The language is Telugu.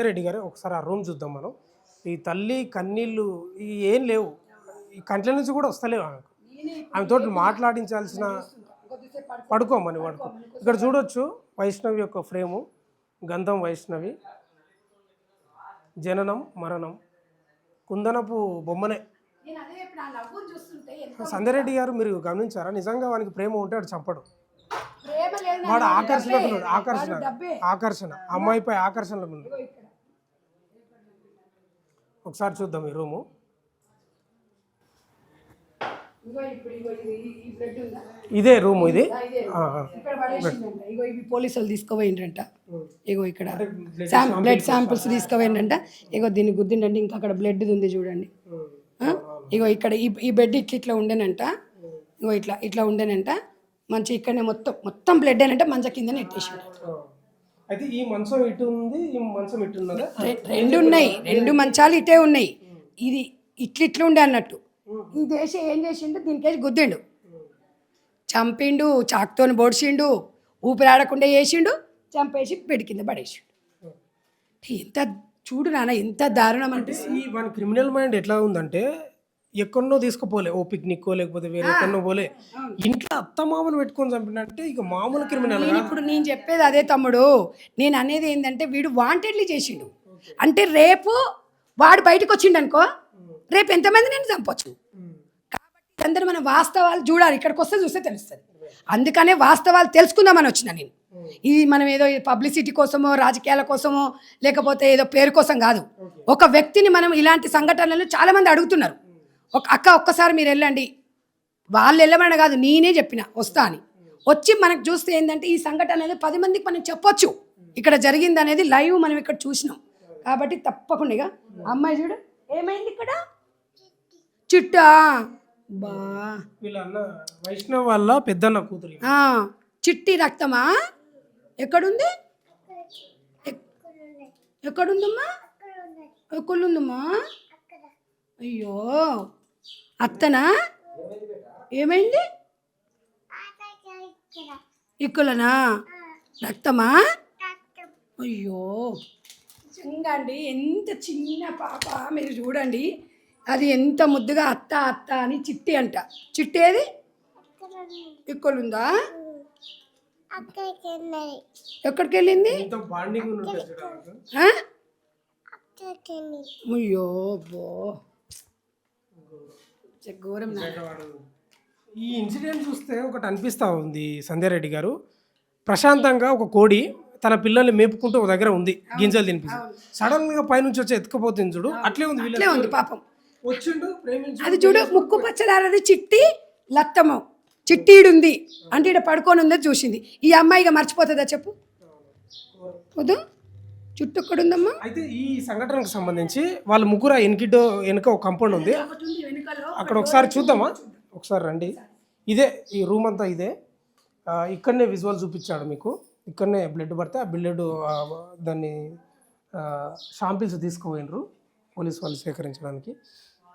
సంధ్య రెడ్డి గారు ఒకసారి ఆ రూమ్ చూద్దాం మనం. ఈ తల్లి కన్నీళ్ళు ఏం లేవు, ఈ కంట్ల నుంచి కూడా వస్తలేవు ఆమెకు. ఆమెతో మాట్లాడించాల్సిన పడుకోమని పడుకో. ఇక్కడ చూడొచ్చు వైష్ణవి యొక్క ఫ్రేము, గంధం వైష్ణవి, జననం మరణం, కుందనపు బొమ్మనే. సంధ్యారెడ్డి గారు మీరు గమనించారా, నిజంగా వానికి ప్రేమ ఉంటే వాడు చంపడు. వాడు ఆకర్షణ అమ్మాయిపై ఆకర్షణ ఉంది. ఒకసారి చూద్దాం ఈ రూము. ఇదే రూము ఇది. పోలీసులు తీసుకోపోయిండ్రంట. ఇగో ఇక్కడ బ్లడ్ శాంపిల్స్ తీసుకోపోయిండ్రంట. ఇగో దీన్ని గుద్దిండండి, ఇంకా అక్కడ బ్లడ్ ఉంది చూడండి. ఇగో ఇక్కడ ఈ బెడ్ ఇట్లా ఉండేనంట. ఇగో ఇట్లా ఉండేనంట. మంచి ఇక్కడనే మొత్తం బ్లడ్ అనంటే మంచం కింద నెట్టేసిండు. అయితే ఈ మంచం ఇటు ఉంది, ఈ మంచం ఇటు ఉన్నదా? రెండు ఉన్నాయి, రెండు మంచాలు ఇటే ఉన్నాయి. ఇది ఇట్లా ఉండే అన్నట్టు. ఈ దేశం ఏం చేసిండు, దీనికేసి గుద్దిండు, చంపిండు, చాకుతోని పొడిచిండు, ఊపిరాడకుండా వేసిండు, చంపేసి బెడ్ కింద పడేసిండు. ఎంత చూడు నాన్న, ఎంత దారుణం అనిపిస్తుంది. ఈ మన క్రిమినల్ మైండ్ ఎట్లా ఉందంటే, ఎక్కడో తీసుకుపోలే, ఓ పిక్నిక్కో లేకపోతే వేరే ఎక్కడో పోలే, ఇంట్లో అత్తమామను పెట్టుకొని చంపినంటే ఇక మామూలు క్రిమినల్. ఇప్పుడు నేను చెప్పేది అదే తమ్ముడు. నేను అనేది ఏంటంటే, వీడు వాంటెడ్లీ చేసిండు. అంటే రేపు వాడు బయటకు వచ్చిండు అనుకో, రేపు ఎంతమంది నేను చంపొచ్చు. కాబట్టి అందరూ మనం వాస్తవాలు చూడాలి, ఇక్కడికి వస్తే చూస్తే తెలుస్తుంది. అందుకనే వాస్తవాలు తెలుసుకుందామని వచ్చిన నేను. ఇది మనం ఏదో పబ్లిసిటీ కోసమో రాజకీయాల కోసమో లేకపోతే ఏదో పేరు కోసం కాదు. ఒక వ్యక్తిని మనం ఇలాంటి సంఘటనలు చాలామంది అడుగుతున్నారు. ఒక్కసారి మీరు వెళ్ళండి, వాళ్ళు వెళ్ళమని కాదు, నేనే చెప్పిన వస్తా అని. వచ్చి మనకు చూస్తే ఏంటంటే ఈ సంఘటన అనేది 10 మందికి మనం చెప్పొచ్చు ఇక్కడ జరిగింది అనేది. లైవ్ మనం ఇక్కడ చూసినాం కాబట్టి తప్పకుండా. ఇక అమ్మాయి చూడు ఏమైంది ఇక్కడ, చిట్టా బా వైష్ణవ్ వాళ్ళ పెద్దన్న కూతురు చిట్టి రక్తమా. ఎక్కడుంది, ఎక్కడుందమ్మా, ఎక్కడుందమ్మా? అయ్యో అత్తనా, ఏమైంది? ఇక్కులనా, రక్తమా? అయ్యో నిజంగా ఎంత చిన్న పాప మీరు చూడండి. అది ఎంత ముద్దుగా అత్త అత్త అని చిట్టి అంట. చిట్టి ఏది, ఇక్కులుందా? ఎక్కడికి వెళ్ళింది? అయ్యో బో ఘోరం. ఈ ఇన్సిడెంట్ చూస్తే ఒకటి అనిపిస్తూ ఉంది సంధ్యారెడ్డి గారు, ప్రశాంతంగా ఒక కోడి తన పిల్లల్ని మేపుకుంటూ ఒక దగ్గర ఉంది, గింజలు తినిపిస్తుంది. సడన్ గా పైనుంచి వచ్చి ఎత్తుకుపోతుంది చూడు, అట్లే ఉంది పాపం. వచ్చిండు అది చూడు, ముక్కు పచ్చలారది చిట్టి లత్తము, చిట్టీడుంది అంటే ఇక్కడ పడుకొని ఉందో చూసింది. ఈ అమ్మాయిగా మర్చిపోతుందా చెప్పు? వద్దు, చుట్టూ ఎక్కడుందమ్మా? అయితే ఈ సంఘటనకు సంబంధించి వాళ్ళ ముగ్గురు వెనుక ఒక కంపౌండ్ ఉంది, అక్కడ ఒకసారి చూద్దామా? ఒకసారి రండి. ఇదే ఈ రూమ్ అంతా ఇదే. ఇక్కడనే విజువల్ చూపించాడు మీకు. ఇక్కడనే బ్లడ్ పడితే ఆ బ్లడ్ దాన్ని షాంపిల్స్ తీసుకుపోయినరు పోలీసు వాళ్ళు సేకరించడానికి.